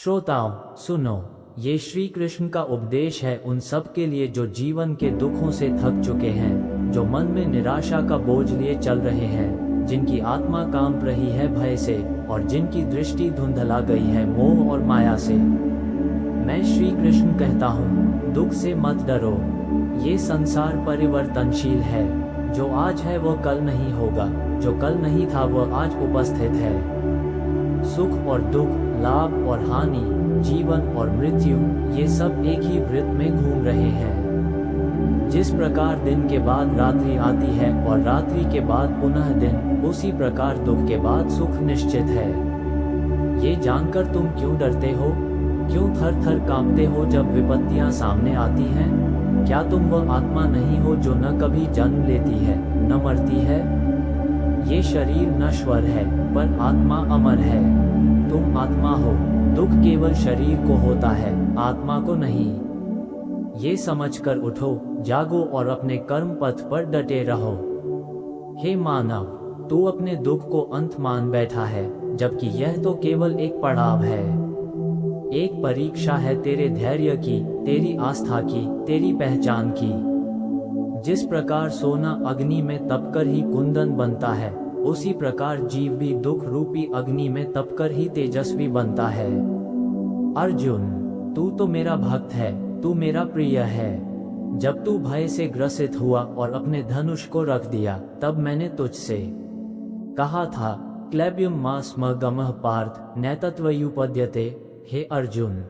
श्रोताओं सुनो, ये श्री कृष्ण का उपदेश है उन सब के लिए जो जीवन के दुखों से थक चुके हैं, जो मन में निराशा का बोझ लिए चल रहे हैं, जिनकी आत्मा कांप रही है भय से और जिनकी दृष्टि धुंधला गई है मोह और माया से। मैं श्री कृष्ण कहता हूँ, दुख से मत डरो। ये संसार परिवर्तनशील है। जो आज है वह कल नहीं होगा, जो कल नहीं था वह आज उपस्थित है। सुख और दुख, लाभ और हानि, जीवन और मृत्यु, ये सब एक ही वृत्त में घूम रहे हैं। जिस प्रकार दिन के बाद रात्रि आती है और रात्रि के बाद पुनः दिन, उसी प्रकार दुख के बाद सुख निश्चित है। ये जानकर तुम क्यों डरते हो? क्यों थर थर कांपते हो जब विपत्तियां सामने आती हैं? क्या तुम वह आत्मा नहीं हो जो न कभी जन्म लेती है, न मरती है? ये शरीर नश्वर है, पर आत्मा अमर है। तुम आत्मा हो। दुख केवल शरीर को होता है, आत्मा को नहीं। ये समझकर उठो, जागो और अपने कर्म पथ पर डटे रहो। हे मानव, तू अपने दुख को अंत मान बैठा है, जबकि यह तो केवल एक पड़ाव है। एक परीक्षा है तेरे धैर्य की, तेरी आस्था की, तेरी पहचान की। जिस प्रकार सोना अग्नि में तपकर ही कुंदन बनता है, उसी प्रकार जीव भी दुख रूपी अग्नि में तपकर ही तेजस्वी बनता है। अर्जुन, तू तो मेरा भक्त है, तू मेरा प्रिय है। जब तू भय से ग्रसित हुआ और अपने धनुष को रख दिया, तब मैंने तुझसे कहा था, क्लैब्यम मा स्म गमः पार्थ नैतत्वयुपद्यते। हे अर्जुन,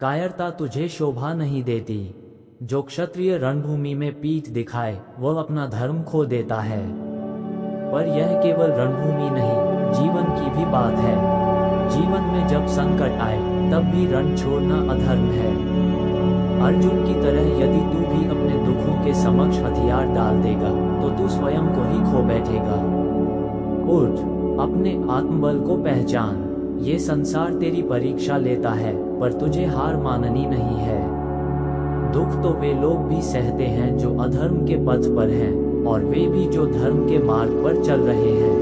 कायरता तुझे शोभा नहीं देती। जो क्षत्रिय रणभूमि में पीठ दिखाए, वह अपना धर्म खो देता है। पर यह केवल रणभूमि नहीं, जीवन की भी बात है। जीवन में जब संकट आए, तब भी रण छोड़ना अधर्म है। अर्जुन की तरह यदि तू भी अपने दुखों के समक्ष हथियार डाल देगा, तो तू स्वयं को ही खो बैठेगा। उठ, अपने आत्मबल को पहचान। ये संसार तेरी परीक्षा लेता है, पर तुझे हार माननी नहीं है। दुख तो वे लोग भी सहते हैं जो अधर्म के पथ पर हैं, और वे भी जो धर्म के मार्ग पर चल रहे हैं।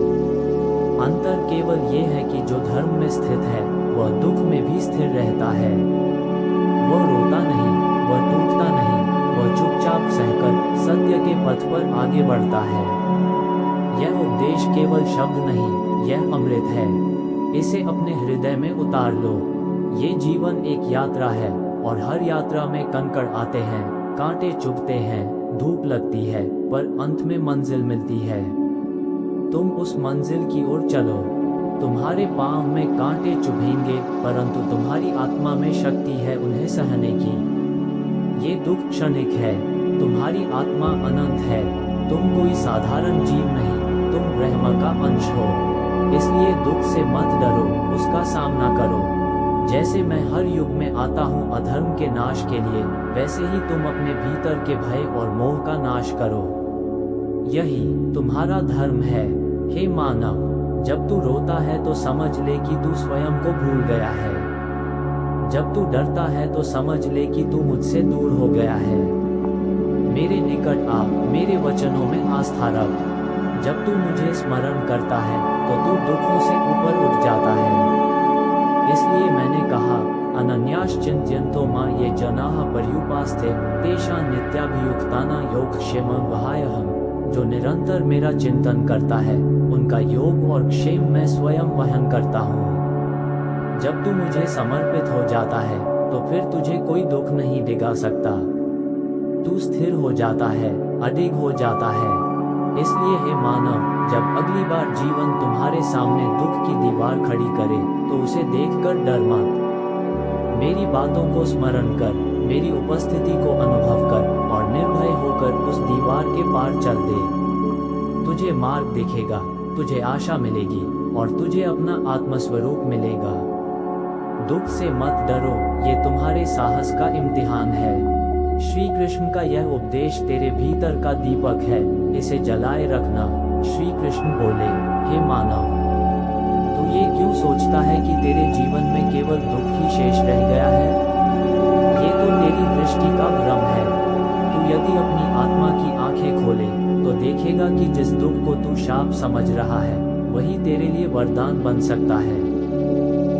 अंतर केवल ये है कि जो धर्म में स्थित है, वह दुख में भी स्थिर रहता है। वह रोता नहीं, वह टूटता नहीं, वह चुपचाप सहकर सत्य के पथ पर आगे बढ़ता है। यह उपदेश केवल शब्द नहीं, यह अमृत है। इसे अपने हृदय में उतार लो। ये जीवन एक यात्रा है, और हर यात्रा में कंकड़ आते हैं, कांटे चुभते हैं, धूप लगती है, पर अंत में मंजिल मिलती है। तुम उस मंजिल की ओर चलो। तुम्हारे पांव में कांटे चुभेंगे, परंतु तुम्हारी आत्मा में शक्ति है उन्हें सहने की। ये दुख क्षणिक है, तुम्हारी आत्मा अनंत है। तुम कोई साधारण जीव नहीं, तुम ब्रह्म का अंश हो। इसलिए दुख से मत डरो, उसका सामना करो। जैसे मैं हर युग में आता हूँ अधर्म के नाश के लिए, वैसे ही तुम अपने भीतर के भय और मोह का नाश करो। यही तुम्हारा धर्म है। हे मानव, जब तू रोता है तो समझ ले कि तू स्वयं को भूल गया है। जब तू डरता है तो समझ ले कि तू मुझसे दूर हो गया है। मेरे निकट आ, मेरे वचनों में आस्था रख। जब तू मुझे स्मरण करता है, तो तू दुखों से ऊपर उठ जाता है। इसलिए मैंने कहा, अनन्याश्चिन्तयन्तो मां ये जनाः पर्युपास्ते तेषां नित्याभियुक्तानां योगक्षेमं वहाम्यहम्। जो निरंतर मेरा चिंतन करता है, उनका योग और क्षेम मैं स्वयं वहन करता हूँ। जब तू मुझे समर्पित हो जाता है, तो फिर तुझे कोई दुख नहीं डिगा सकता। तू स्थिर हो जाता है, अडिग हो जाता है। इसलिए हे मानव, जब अगली बार जीवन तुम्हारे सामने दुख की दीवार खड़ी करे, तो उसे देखकर डर मत। मेरी बातों को स्मरण कर, मेरी उपस्थिति को अनुभव कर और निर्भय होकर उस दीवार के पार चल दे। तुझे मार्ग दिखेगा, तुझे आशा मिलेगी और तुझे अपना आत्मस्वरूप मिलेगा। दुख से मत डरो, ये तुम्हारे साहस का इम्तिहान है। श्री कृष्ण का यह उपदेश तेरे भीतर का दीपक है, इसे जलाए रखना। श्री कृष्ण बोले, हे मानव, तू ये क्यों सोचता है कि तेरे जीवन में केवल दुख ही शेष रह गया है? ये तो तेरी दृष्टि का भ्रम है। तू यदि अपनी आत्मा की आंखें खोले, तो देखेगा कि जिस दुख को तू शाप समझ रहा है, वही तेरे लिए वरदान बन सकता है।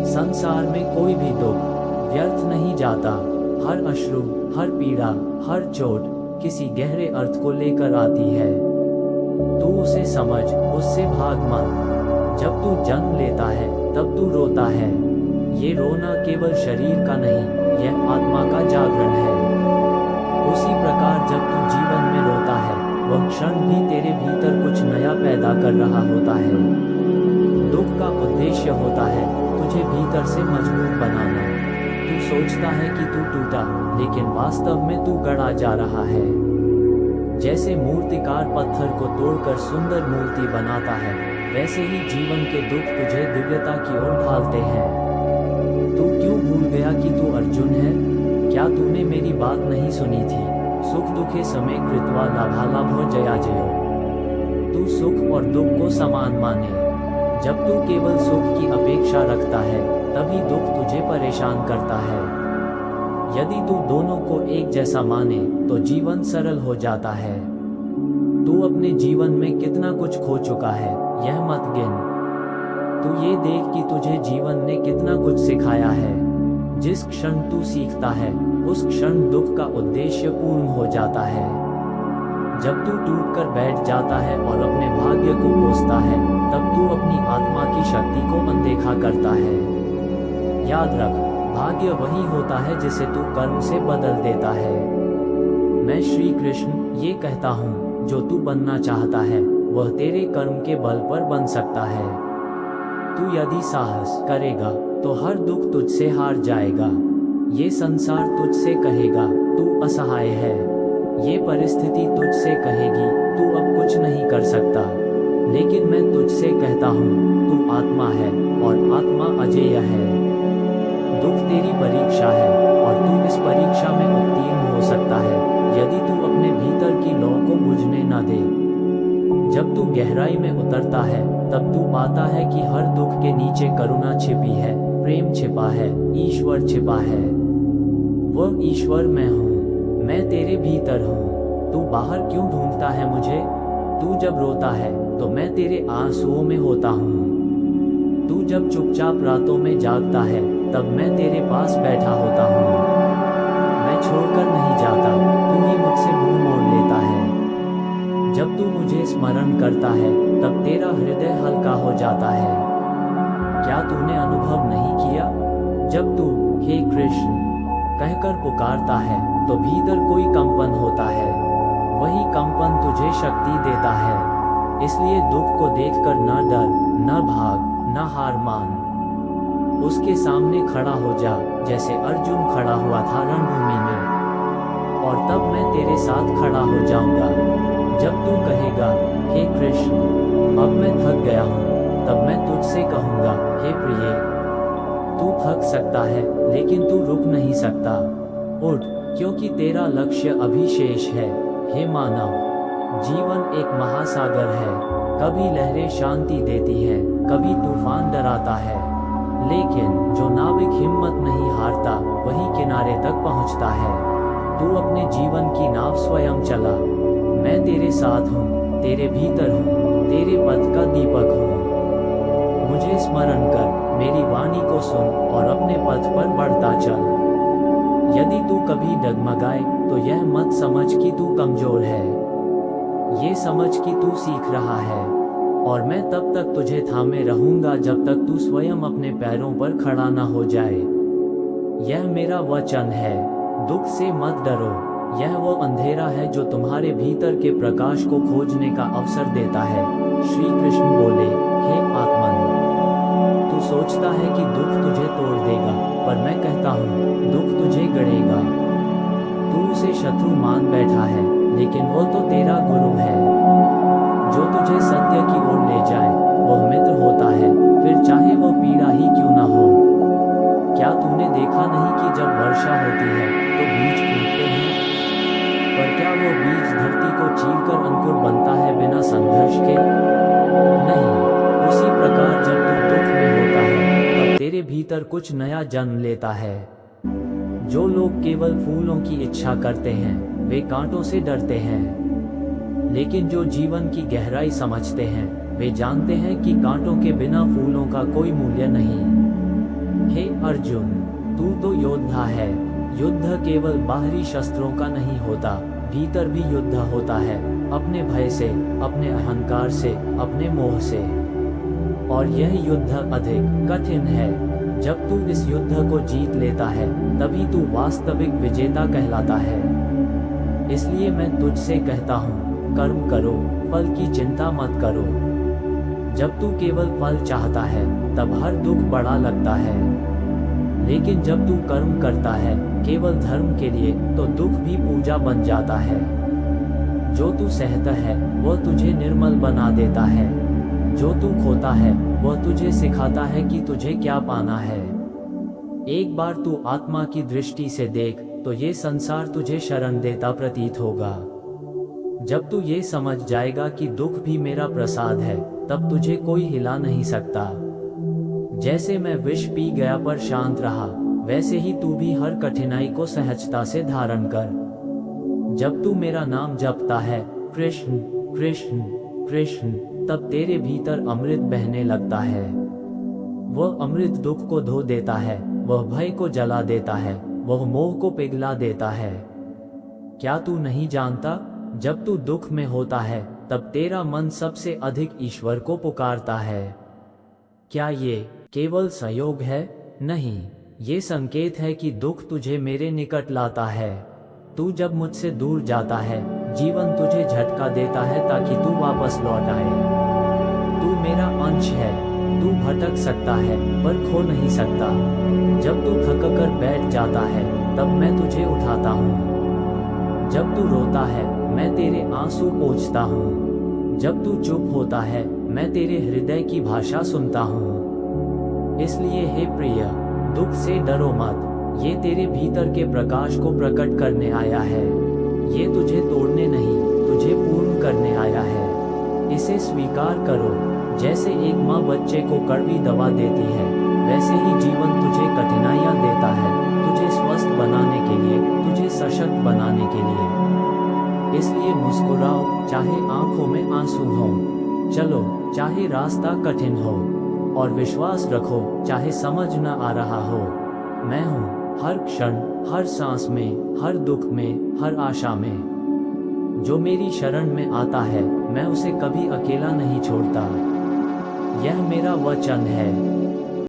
संसार में कोई भी दुख व्यर्थ नहीं जाता। हर अश्रु, हर पीड़ा, हर चोट किसी गहरे अर्थ को लेकर आती है। तू उसे समझ, उससे भाग मत। जब तू जन्म लेता है तब तू रोता है। ये रोना केवल शरीर का नहीं, यह आत्मा का जागरण है। उसी प्रकार जब तू जीवन में रोता है, वह क्षण भी तेरे भीतर कुछ नया पैदा कर रहा होता है। दुख का उद्देश्य होता है तुझे भीतर से मजबूत बनाना। तू सोचता है कि तू टूटा, लेकिन वास्तव में तू गढ़ा जा रहा है। जैसे मूर्तिकार पत्थर को तोड़कर सुंदर मूर्ति बनाता है, वैसे ही जीवन के दुख तुझे दिव्यता की ओर ढालते हैं। तू क्यों भूल गया कि तू अर्जुन है? क्या तूने मेरी बात नहीं सुनी थी? सुख दुखे समय कृत्वा लाभालाभो जया जयो। तू सुख और दुख को समान माने। जब तू केवल सुख की अपेक्षा रखता है, तभी दुख तुझे परेशान करता है। यदि तू दोनों को एक जैसा माने तो जीवन सरल हो जाता है। तू अपने जीवन में कितना कुछ खो चुका है, यह मत गिन। तू ये देख कि तुझे जीवन ने कितना कुछ सिखाया है। जिस क्षण तू सीखता है, उस क्षण दुख का उद्देश्य पूर्ण हो जाता है। जब तू टूटकर बैठ जाता है और अपने भाग्य को कोसता है, तब तू अपनी आत्मा की शक्ति को अनदेखा करता है। याद रख, भाग्य वही होता है जिसे तू कर्म से बदल देता है। मैं श्री कृष्ण ये कहता हूँ, जो तू बनना चाहता है वह तेरे कर्म के बल पर बन सकता है। तू यदि साहस करेगा तो हर दुख तुझसे हार जाएगा। ये संसार तुझसे कहेगा तू असहाय है। ये परिस्थिति तुझसे कहेगी तू अब कुछ नहीं कर सकता। लेकिन मैं तुझसे कहता हूँ, तू आत्मा है और आत्मा अजेय है। दुख तेरी परीक्षा है और तू इस परीक्षा में उत्तीर्ण हो सकता है यदि तू अपने भीतर की लौ को बुझने न दे। जब तू गहराई में उतरता है, तब तू पाता है कि हर दुख के नीचे करुणा छिपी है, प्रेम छिपा है, ईश्वर छिपा है। वह ईश्वर मैं हूँ, मैं तेरे भीतर हूँ। तू बाहर क्यों ढूंढता है मुझे? तू जब रोता है तो मैं तेरे आंसुओं में होता हूँ। तू जब चुपचाप रातों में जागता है, तब मैं तेरे पास बैठा होता हूँ। मैं छोड़कर नहीं जाता, तू ही मुझसे मुंह मोड़ लेता है। जब तू मुझे स्मरण करता है, तब तेरा हृदय हल्का हो जाता है। क्या तूने अनुभव नहीं किया? जब तू हे कृष्ण कहकर पुकारता है, तो भीतर कोई कंपन होता है। वही कंपन तुझे शक्ति देता है। इसलिए दुख को देखकर न डर, न भाग, न हार मान। उसके सामने खड़ा हो जा, जैसे अर्जुन खड़ा हुआ था रणभूमि में। और तब मैं तेरे साथ खड़ा हो जाऊंगा। जब तू कहेगा, हे कृष्ण अब मैं थक गया हूँ, तब मैं तुझसे कहूँगा, हे प्रिय तू थक सकता है, लेकिन तू रुक नहीं सकता। उठ, क्योंकि तेरा लक्ष्य अभी शेष है। हे मानव, जीवन एक महासागर है। कभी लहरें शांति देती है, कभी तूफान डराता है, लेकिन जो नाविक हिम्मत नहीं हारता, वही किनारे तक पहुंचता है। तू अपने जीवन की नाव स्वयं चला। मैं तेरे साथ हूँ, तेरे भीतर हूँ, तेरे पथ का दीपक हूँ। मुझे स्मरण कर, मेरी वाणी को सुन और अपने पथ पर बढ़ता चल। यदि तू कभी डगमगाए तो यह मत समझ कि तू कमजोर है। ये समझ कि तू सीख रहा है, और मैं तब तक तुझे थामे रहूंगा जब तक तू स्वयं अपने पैरों पर खड़ा न हो जाए। यह मेरा वचन है। दुख से मत डरो। यह वो अंधेरा है जो तुम्हारे भीतर के प्रकाश को खोजने का अवसर देता है। श्री कृष्ण बोले, हे आत्मन, तू सोचता है कि दुख तुझे तोड़ देगा, पर मैं कहता हूँ दुख तुझे गढ़ेगा। तू उसे शत्रु मान बैठा है, लेकिन वो तो तेरा गुरु है। जो तुझे सत्य की ओर ले जाए, वह मित्र होता है, फिर चाहे वो पीड़ा ही क्यों ना हो। क्या तूने देखा नहीं कि जब वर्षा होती है तो बीज फूटते हैं, पर क्या वो बीज धरती को चीरकर अंकुर बनता है बिना संघर्ष के? नहीं। उसी प्रकार जब तू दुख में होता है, तब तेरे भीतर कुछ नया जन्म लेता है। जो लोग केवल फूलों की इच्छा करते हैं, वे कांटों से डरते हैं। लेकिन जो जीवन की गहराई समझते हैं, वे जानते हैं कि कांटों के बिना फूलों का कोई मूल्य नहीं। हे अर्जुन, तू तो योद्धा है। युद्ध केवल बाहरी शस्त्रों का नहीं होता, भीतर भी युद्ध होता है, अपने भय से, अपने अहंकार से, अपने मोह से। और यह युद्ध अधिक कठिन है। जब तू इस युद्ध को जीत लेता है, तभी तू वास्तविक विजेता कहलाता है। इसलिए मैं तुझसे कहता हूँ, कर्म करो, फल की चिंता मत करो। जब तू केवल फल चाहता है, तब हर दुख बड़ा लगता है। लेकिन जब तू कर्म करता है केवल धर्म के लिए, तो दुख भी पूजा बन जाता है। जो तू सहता है वह तुझे निर्मल बना देता है। जो तू खोता है वह तुझे सिखाता है कि तुझे क्या पाना है। एक बार तू आत्मा की दृष्टि से देख, तो ये संसार तुझे शरण देता प्रतीत होगा। जब तू ये समझ जाएगा कि दुख भी मेरा प्रसाद है, तब तुझे कोई हिला नहीं सकता। जैसे मैं विष पी गया पर शांत रहा, वैसे ही तू भी हर कठिनाई को सहजता से धारण कर। जब तू मेरा नाम जपता है, कृष्ण कृष्ण कृष्ण, तब तेरे भीतर अमृत बहने लगता है। वह अमृत दुख को धो देता है, वह भय को जला देता है, वह मोह को पिघला देता है। क्या तू नहीं जानता, जब तू दुख में होता है, तब तेरा मन सबसे अधिक ईश्वर को पुकारता है। क्या ये केवल संयोग है? नहीं, ये संकेत है कि दुख तुझे मेरे निकट लाता है। तू जब मुझसे दूर जाता है, जीवन तुझे झटका देता है ताकि तू वापस लौट आए। तू मेरा अंश है, तू भटक सकता है पर खो नहीं सकता। जब तू थक कर बैठ जाता है, तब मैं तुझे उठाता हूँ। जब तू रोता है, मैं तेरे आंसू पोंछता हूँ। जब तू चुप होता है, मैं तेरे हृदय की भाषा सुनता हूँ। इसलिए हे प्रिय, दुख से डरो मत, ये तेरे भीतर के प्रकाश को प्रकट करने आया है। ये तुझे तोड़ने नहीं, तुझे पूर्ण करने आया है। इसे स्वीकार करो। जैसे एक माँ बच्चे को कड़वी दवा देती है, वैसे ही जीवन तुझे कठिनाइयाँ देता है, तुझे स्वस्थ बनाने के लिए, तुझे सशक्त बनाने के लिए। इसलिए मुस्कुराओ, चाहे आंखों में आंसू हो। चलो, चाहे रास्ता कठिन हो। और विश्वास रखो, चाहे समझ न आ रहा हो। मैं हूँ हर क्षण, हर सांस में, हर दुख में, हर आशा में। जो मेरी शरण में आता है, मैं उसे कभी अकेला नहीं छोड़ता। यह मेरा वचन है।